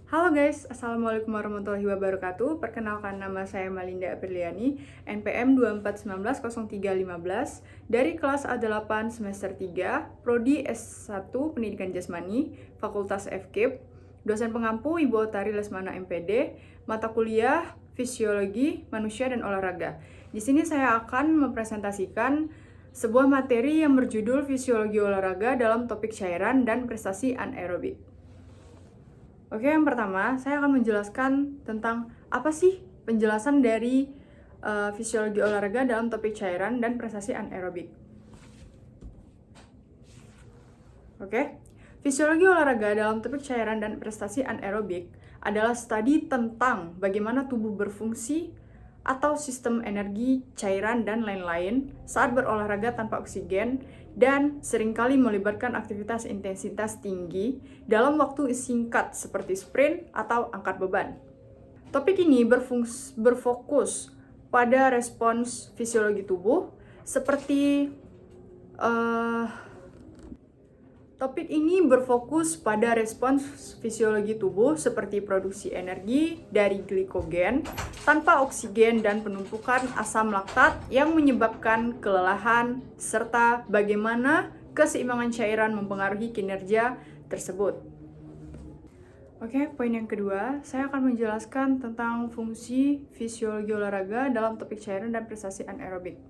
Halo guys, Assalamualaikum warahmatullahi wabarakatuh. Perkenalkan, nama saya Malinda Apriliani, NPM 2490315 dari kelas A8 semester 3, Prodi S1 Pendidikan Jasmani, Fakultas FKIP, dosen pengampu Ibu Otari Lesmana MPD, mata kuliah Fisiologi Manusia dan Olahraga. Di sini saya akan mempresentasikan sebuah materi yang berjudul Fisiologi Olahraga dalam topik cairan dan prestasi anaerobik. Oke, yang pertama, saya akan menjelaskan tentang apa sih penjelasan dari fisiologi olahraga dalam topik cairan dan prestasi anaerobik. Oke, fisiologi olahraga dalam topik cairan dan prestasi anaerobik adalah studi tentang bagaimana tubuh berfungsi atau sistem energi, cairan, dan lain-lain saat berolahraga tanpa oksigen dan seringkali melibatkan aktivitas intensitas tinggi dalam waktu singkat seperti sprint atau angkat beban. Topik ini berfokus pada respons fisiologi tubuh seperti Topik ini berfokus pada respons fisiologi tubuh seperti produksi energi dari glikogen tanpa oksigen dan penumpukan asam laktat yang menyebabkan kelelahan, serta bagaimana keseimbangan cairan mempengaruhi kinerja tersebut. Oke, poin yang kedua, saya akan menjelaskan tentang fungsi fisiologi olahraga dalam topik cairan dan prestasi anaerobik.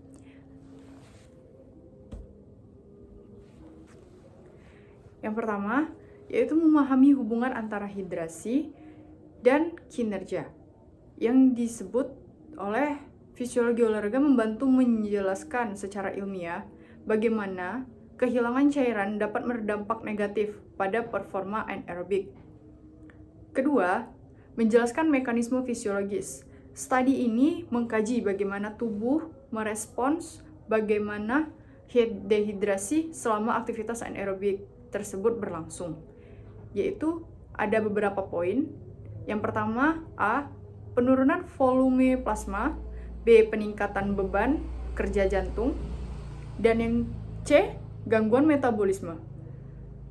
Yang pertama, yaitu memahami hubungan antara hidrasi dan kinerja. Yang disebut oleh fisiologi olahraga membantu menjelaskan secara ilmiah bagaimana kehilangan cairan dapat berdampak negatif pada performa anaerobik. Kedua, menjelaskan mekanisme fisiologis. Studi ini mengkaji bagaimana tubuh merespons bagaimana dehidrasi selama aktivitas anaerobik tersebut berlangsung, yaitu ada beberapa poin. Yang pertama, A, penurunan volume plasma, B, peningkatan beban kerja jantung, dan yang C, gangguan metabolisme.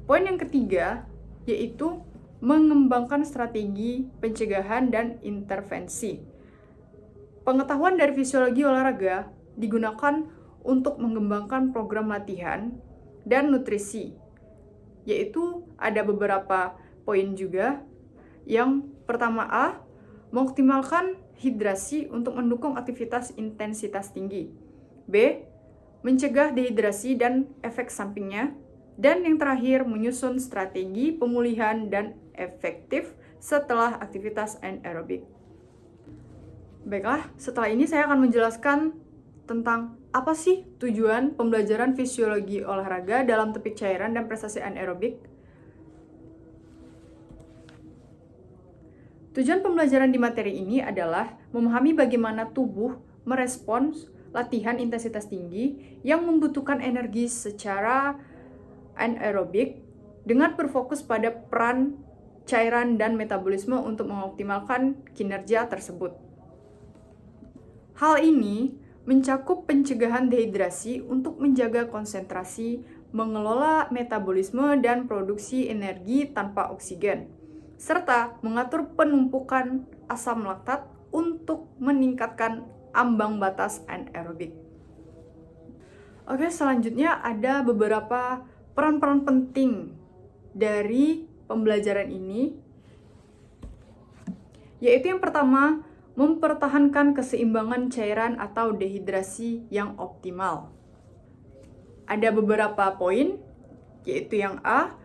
Poin yang ketiga yaitu mengembangkan strategi pencegahan dan intervensi. Pengetahuan dari fisiologi olahraga digunakan untuk mengembangkan program latihan dan nutrisi, yaitu ada beberapa poin juga. Yang pertama, A, mengoptimalkan hidrasi untuk mendukung aktivitas intensitas tinggi. B, mencegah dehidrasi dan efek sampingnya. Dan yang terakhir, menyusun strategi pemulihan dan efektif setelah aktivitas anaerobik. Baiklah, setelah ini saya akan menjelaskan tentang apa sih tujuan pembelajaran fisiologi olahraga dalam topik cairan dan prestasi anaerobik. Tujuan pembelajaran di materi ini adalah memahami bagaimana tubuh merespons latihan intensitas tinggi yang membutuhkan energi secara anaerobik dengan berfokus pada peran cairan dan metabolisme untuk mengoptimalkan kinerja tersebut. Hal ini mencakup pencegahan dehidrasi untuk menjaga konsentrasi, mengelola metabolisme dan produksi energi tanpa oksigen, serta mengatur penumpukan asam laktat untuk meningkatkan ambang batas anaerobik. Oke, selanjutnya ada beberapa peran-peran penting dari pembelajaran ini, yaitu yang pertama, mempertahankan keseimbangan cairan atau dehidrasi yang optimal. Ada beberapa poin, yaitu yang A,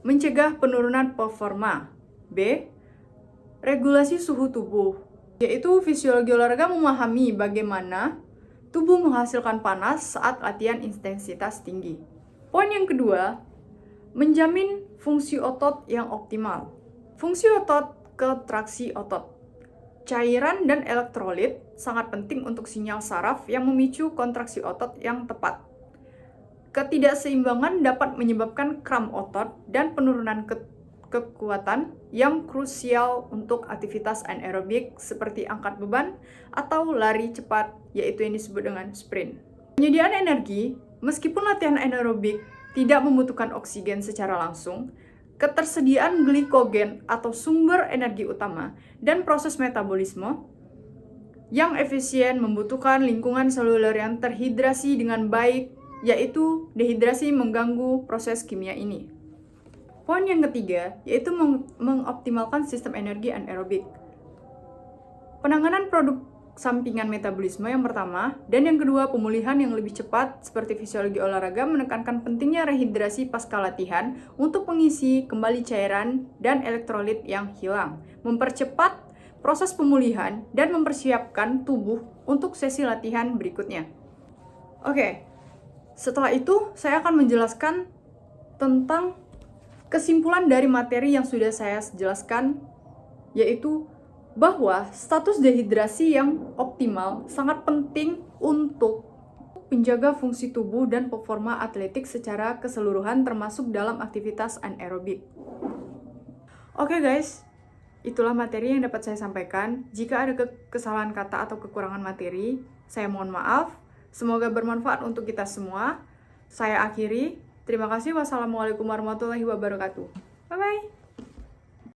mencegah penurunan performa. B, regulasi suhu tubuh, yaitu fisiologi olahraga memahami bagaimana tubuh menghasilkan panas saat latihan intensitas tinggi. Poin yang kedua, menjamin fungsi otot yang optimal. Fungsi otot, kontraksi otot. Cairan dan elektrolit sangat penting untuk sinyal saraf yang memicu kontraksi otot yang tepat. Ketidakseimbangan dapat menyebabkan kram otot dan penurunan kekuatan yang krusial untuk aktivitas anaerobik seperti angkat beban atau lari cepat, yaitu yang disebut dengan sprint. Penyediaan energi, meskipun latihan anaerobik tidak membutuhkan oksigen secara langsung, ketersediaan glikogen atau sumber energi utama, dan proses metabolisme yang efisien membutuhkan lingkungan seluler yang terhidrasi dengan baik, yaitu dehidrasi mengganggu proses kimia ini. Poin yang ketiga, yaitu mengoptimalkan sistem energi anaerobik. Penanganan produk sampingan metabolisme yang pertama, dan yang kedua pemulihan yang lebih cepat seperti fisiologi olahraga menekankan pentingnya rehidrasi pasca latihan untuk mengisi kembali cairan dan elektrolit yang hilang, mempercepat proses pemulihan dan mempersiapkan tubuh untuk sesi latihan berikutnya. Oke, setelah itu saya akan menjelaskan tentang kesimpulan dari materi yang sudah saya jelaskan, yaitu bahwa status dehidrasi yang optimal sangat penting untuk menjaga fungsi tubuh dan performa atletik secara keseluruhan termasuk dalam aktivitas anaerobik. Oke guys, itulah materi yang dapat saya sampaikan. Jika ada kesalahan kata atau kekurangan materi, saya mohon maaf. Semoga bermanfaat untuk kita semua. Saya akhiri. Terima kasih. Wassalamualaikum warahmatullahi wabarakatuh. Bye-bye.